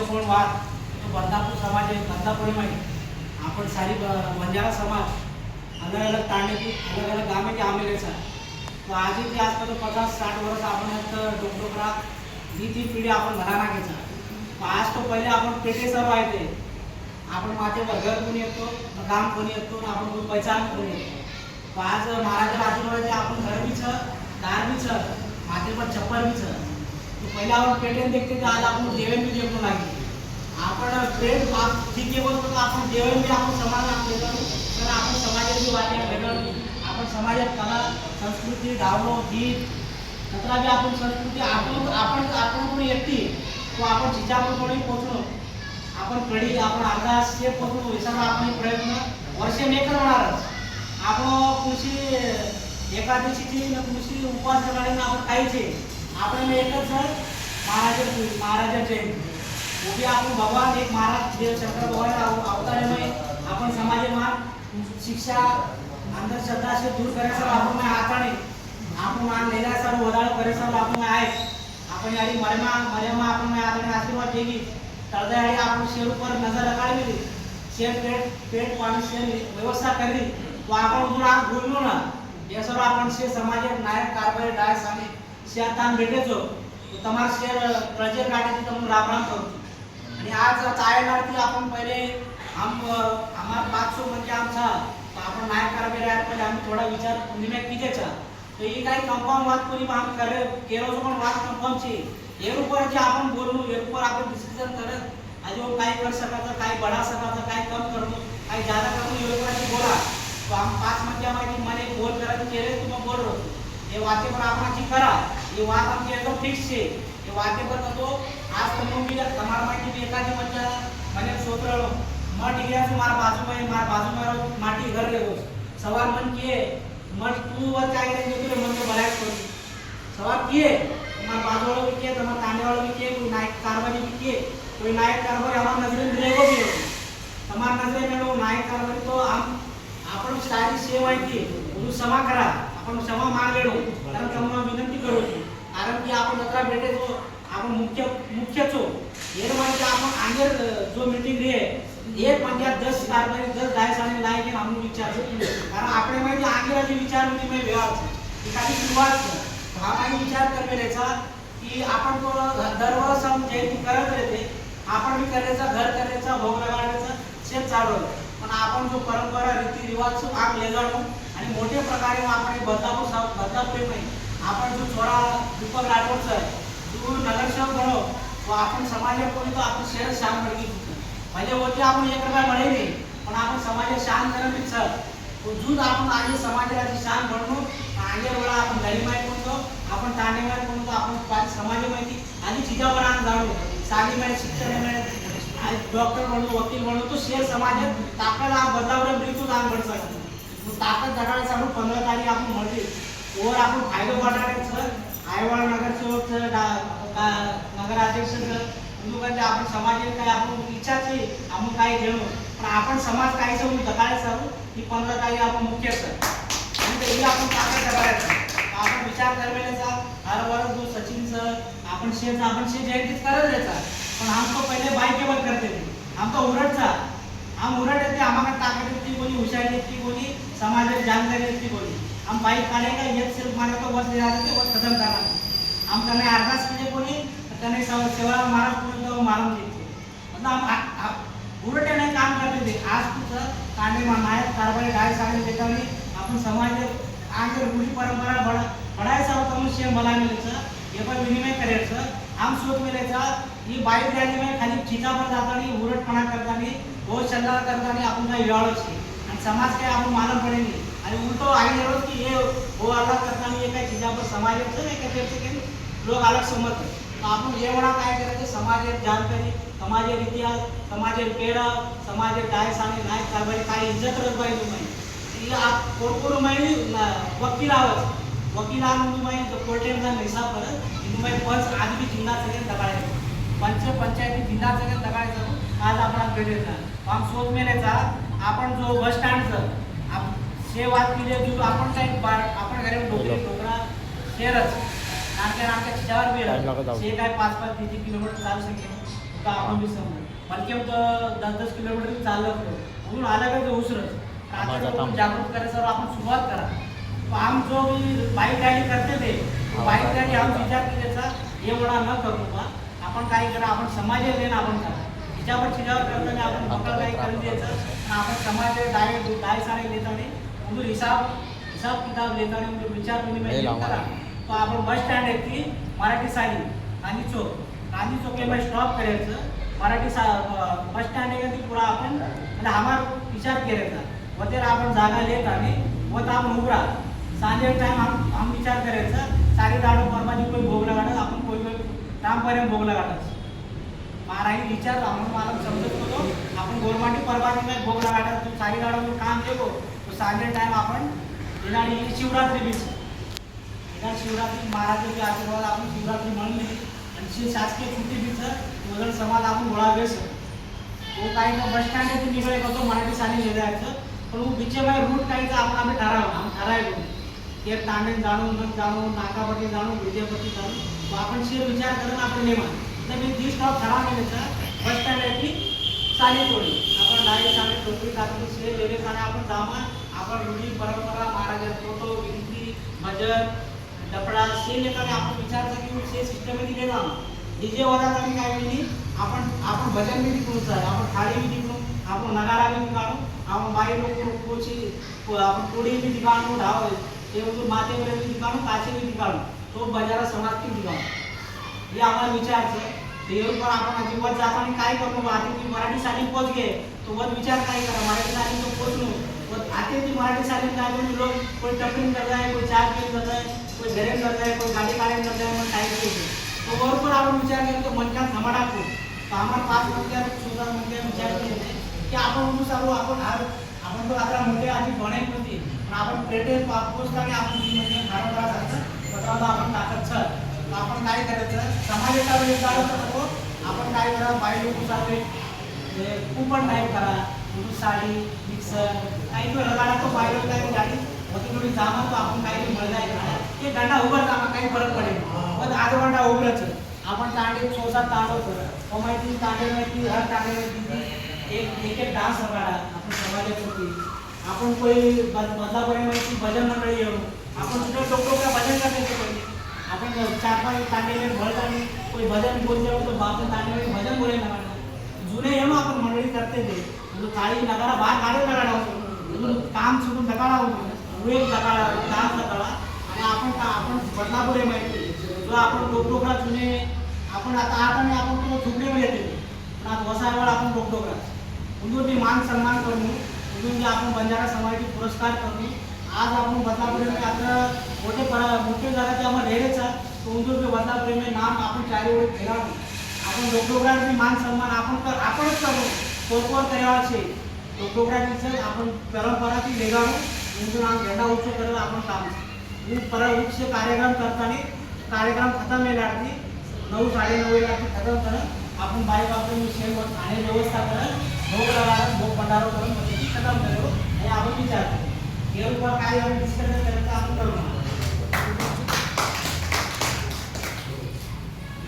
कोण वाद तो बदलापूर समाज आहे, बदलापुरी माहिती आपण सारी बंजारा समाज अलग अलग तांडे की अलग अलग गाँव में आम्ही लेसा तो आज ही आजकाल 50-60 वर्ष आपण डोकरा ही ती पिढी आपण घराना घ्यायचा आज तो पहिले आपण पेटे सर्व आहे ते आपण माझ्यावर घर कोणी येतो गाम कोणी येतो आपण कोणी पहचान कोणी येतो आज महाराजा राजूचे आपण घर बीच दार बीच माझे पण चप्पल बीच तो पहिले आपण पेटेन देखते आज आपण जेवण बी जेवण लागले आपण पेट ठीक आहे बोलतो आपण जेवण बी आपण समाज आपल्याला तर आपण समाजाची वाटे वेगळं आपण समाजात कला संस्कृती डावलो गीत नंतर बी आपण संस्कृती आपण आपण आपण कोणी एकटी तो आपण जिच्या आपण कोणी पोहोचलो आपण कडी आपण अर्धा से पोहोचलो हे सर्व आपण प्रयत्न वर्ष नाही करणारच आपण कृषी एकादशीची कृषी उपवास करणारे आपण काहीचे आपण एकच महाराजा जयंती वो भी आपण भगवान एक महाराज देव शंकर भगवान अवतार में आपण समाज में शिक्षा अंधश्रद्धा से दूर करे सब आपण में आता नहीं आपण मान लेला सब वदाळ करे सब आपण में आहे आपण याडी मर्यामा आपण में आता आशीर्वाद देगी तळदा याडी आपण शेर ऊपर नजर रखावी शेर पेट पाणी शेर व्यवस्था करी तो आपण उधर आज बोललो ना ये सर्व आपण से समाज नायक कारभारी डाय साने शेतान भेटेचो तो तमार शेर प्रजेर गाडीची तम राम राम करतो आणि आज चायनावरती आपण पहिले आम्हाला 500 म्हणजे आमचा आपण नायक कारभारी आहे पहिले आम्ही थोडा विचार विनिमय कीजेचा तो ही काही कंपाऊंड वाद कोणी आम करे केरोज पण वाद कंपाऊंड ची हे ऊपर जे आपण बोललो हे ऊपर आपण डिस्कशन करत आज वो काय कर सकाता काय बढ़ा सकाता काय कम करतो काय ज्यादा करतो हे ऊपर बोला तो हम 5 म्हणजे आम्ही मने बोल करत केले तुम्ही बोल रहो हे वाक्य पर आपणाची करा हे वाद आमची एकदम फिक्स छे हे वाक्य पर तो आज તમે બી તમાર માટી બી એકાદી મજા મને સોતરળો મટ ગયા છે મારા બાજુ માટી ઘર લેવો સવાર મન કીએ મટ તું वर काय करे तुले मन तो बलाय करू सवार किए मार बाजू वाला भी किए तमार तांडे वाला भी किए कोई नायक कारभारी भी किए कोई नायक कारभारी हमार नजरे में लेगो भी तमार नजरे में लो नायक कारभारी तो हम आपण सारी सेवा आहे ती उदू क्षमा करा आपण क्षमा मागलेलो कारण तुम्हाला विनंती करू कारण की आपण नकरा भेटे तो आपण मुख्यचो हे म्हणजे आपण आंगेर जो मीटिंग रे एक म्हणजे 10 कारभारी 10 डायस आणि लायक आहे आपण विचार कारण आपण माहिती आंगेराची विचार म्हणजे मी व्यवहार ती काही सुरुवात हा काही विचार करमेलेचा की आपण तो दरवर्ष हम जयंती करत रहते आपण भी करायचा घर करायचा भोग लगाडायचा शेत चालू पण आपण जो परंपरा रीती रिवाज सो आग ले जाणो आणि मोठे प्रकारे आपण बदलापूर नाही आपण जो छोरा दीपक राठोडचा तू नगरसेवक बनो तो आपण समाजात कोणी तो आपण शहर शान पडगी म्हणजे होते आपण एक रुपया मिळे नाही पण आपण समाजात शान करत इच्छा तो जूद आपण आज समाजाची शान बनवू आगे वेळा आपण गरीमाय कोणतो आपण तांडेमाय कोणतो आपण पाच समाज माहिती आणि चिजावर आण जाणू साली में शिक्षण में आज डॉक्टर बनू वकील बनू तो शेर समाजात ताकद आ बदलावर ब्रिचू दान बन सकतो तो ताकद जगायला आपण 15 तारीख आपण म्हणते और आपण फायदा वाटायचं आयवाळ नगरसेवक नगर अध्यक्ष म्हणजे आपण समाजात काय आपण इच्छाची आपण काय घेऊ पण आपण समाज काय समजून दगायचं की 15 तारीख आपण मुख्य आणि ते आपण ताकद जगायचं आपण विचार करमेलेचा हर वर्ष जो सचिन सर आपण शेर जयंतीत करत द्यायचा पण हमको पहिले बाय केवळ करते हमको उरटचा हम उरट येते आम्हाला ताकद येते कोणी हुशारी येते कोणी समाजात जानकारी येते कोणी हम बाइक काढेगा ये सिर्फ माने तो बस दिला देते बस खत्म करना हम करने अरदास कीजिए कोणी करने सेवा महाराज कोणी तो मालूम देते मतलब हम उलटे नहीं काम करते थे आज कुछ कांडे नायक कारभारी डाय सारे देतानी आपण समाज आगे रूढी परंपरा बढ़ायचा होता मनुष्य मला मिळायचं हे पण विनिमय करायचं हम सोच मिळायचा ही बाईक रॅली में खाली चितावर जातानी उलटपणा करतानी बहुत चल्ला करतानी आपण काही वेळच आणि समाज काय आपण मालूम पडेल आणि उलटो आई रोज की ये वो अलग करतानी ये काय चिजावर समाजाचं नाही का ते लोग अलग समजतात तो आपण ये म्हणा काय करायचं समाजात जानकारी समाजेर इतिहास समाजेर पेढा समाजेर डायस आणि नायक कारभारी काय इज्जत रच पाहिजे नाही आप कोरकोर महिने वकील आवाज वकील आ मुंबई कोर्टेचा हिसाब करत मुंबई पंच आज भी जिल्हा सगळे दगाडायचं पंचायती जिल्हा सगळे दगाडायचं आज आपण भेटेल हम सोच मेलेचा आपण जो बस स्टँडचं से बात केली जो आपण काही आपण घरी डोकरा शेरच नाटक चिजावर बी से काय 5-5 किलोमीटर चालू शकेल का आपण बी समजा बलकी तर 10-10 किलोमीटर चाललं होतं म्हणून आलं का ते उसरच जागृत करायचं आपण सुरुवात करा. तो आम जो बाईक रॅली करते ते बाईक रॅली आम विचार त्याचा एवढा न करू बा आपण काय करा आपण समाज ना आपण करा हिच्यावर करताना आपण पकड काही करून द्यायचं आपण समाज डायरेक्ट काय सारे लेताने म्हणजे हिसाब किताब लेताने म्हणजे विचार विनिमय करा. तो आपण बस स्टँड आहे की मराठी साली गांधी चौक में स्टॉप करायचं मराठी बस स्टँड आहे ती पुरा आपण म्हणजे आम्हाला विचार करायचा व ते आपण जागा लेत आणि व तर आपण उभरा सांजे टाइम हम विचार करायचा सारी गाडो परवाजी कोई भोगला गाडत आपण कोई रामपर्यंत भोगला गाडत महाराज विचार मला समजत होतो आपण गोरमाटी परवाजी में भोगला गाडत सारी गाडो काम देतो तो सांजे टाइम आपण आणि शिवरात्री बीच शिवरात्री महाराजांचे आशीर्वाद आपण शिवरात्री म्हणली आणि शासकीय सुट्टी बीच वगैरे समाज आपण गोळा वेस तो काही बस स्टँड निघाले होतो मराठी साली लिहायचं पण बीचे रूट काही आपण आम्ही ठरावलं एक तांडेन जाणून नाकापट्टी जाणून विजयपट्टी जाणून आपण शेर विचार करून आपण नेमा तर मी जी स्टॉप ठरावण्याचा बस स्टँड आहे की साली तोडी आपण डायरेक्ट साली टोपी टाकली शेर लेले आणि आपण जामा आपण रूढी परंपरा महाराजांचा फोटो विनंती भजन डपडा से लेकर आपण विचारता की से सिस्टम में दिले ना डीजे वाला कमी काय नाही आपण भजन भी दिखून आपण थाळी भी दिखून आपण नगारा भी दिखाणू आपण बाई लोक कोची आपण कोडी भी दिखाणू ढाव ते म्हणजे माते वगैरे भी दिखाणू काचे भी दिखाणू तो बाजारा समाज की दिखाणू हे आम्हाला विचारायचं देवर पण आपण अजिबात जाताना काय करू आधी ती मराठी साली पोच गे तो वर विचार काय करा मराठी साली तो पोचलो आते ती मराठी साली जाऊन लोग कोई टपरिंग कर रहा है कोई चाय पी कर रहा है कोई घरेन कर रहा है कोई गाड़ी काढ़े कर रहा है मन टाइम पे तो और पर आपण विचार करें तो मन का थमाडा को तो हमारे पास मंदिर सुधार मंदिर विचार केले की आपण म्हणू सांगू आपण तो आता मोठे आधी बनाई होती पण आपण प्लेटे पोचताना आपण म्हणजे खारोडा जायचं पत्राला आपण टाकत छत तो आपण काय करायचं समाजाचा वेळ काढत नको आपण काय करा बाई लोक चालले कूपन टाईप करा साडी मिक्सर काही तो लगाडा तो बाई लोक काय गाडी होती थोडी जामा तो आपण काही मळलाय ते गंडा उभं जामा काही फरक पडेल पण आज गंडा उभरच आपण तांडे 6-7 तांडवतो माहिती तांडे माहिती हर तांडे एक डान्स लगाडा आपण समाजासाठी आपण कोई बदलापुरी माहिती भजन मंडळी येऊ आपण कुठे टोकटोका भजन करायचं पहिले आपण 4-5 तांडे में भरतानी कोई भजन बोल जाओ तो बाप तांडे में भजन बोले ना जुने येणं आपण मंडळी करते ते म्हणजे काळी नगारा बाहेर काढून लगाडा होतो काम सोडून लगाडा होतो एक लगाडा डान्स लगाडा आणि आपण बदलापुरी माहिती जो आपण टोकटोका जुने आपण आता आपण तो झुकडेवर येते पण आज वसायवर आपण टोकटोका उंदूरनी मान सन्मान करून उंदूरने आपण बंजारा समाजाचे पुरस्कार करून आज आपण बदलापुरी आता मोठे जागा ते आम्हाला रेरेचा तो उंदूर के बदलापुरी में नाम आपण चारी ओळी फेरा आपण टोकटोकाची मान सन्मान आपणच करू कोरकोर करायचे टोकटोकाची आपण परंपरा ती लेगाडू उंदूर झेंडा उच्च करत आपण काम वृक्ष कार्यक्रम करताना कार्यक्रम खतम वेळेला 9-9:30 खतम करत आपण बाई बापू शेण आणि व्यवस्था करत भोग लगाडत भोग भंडारो करून खतम करू आणि आपण विचारतो हे काय डिस्कशन करायचं आपण करू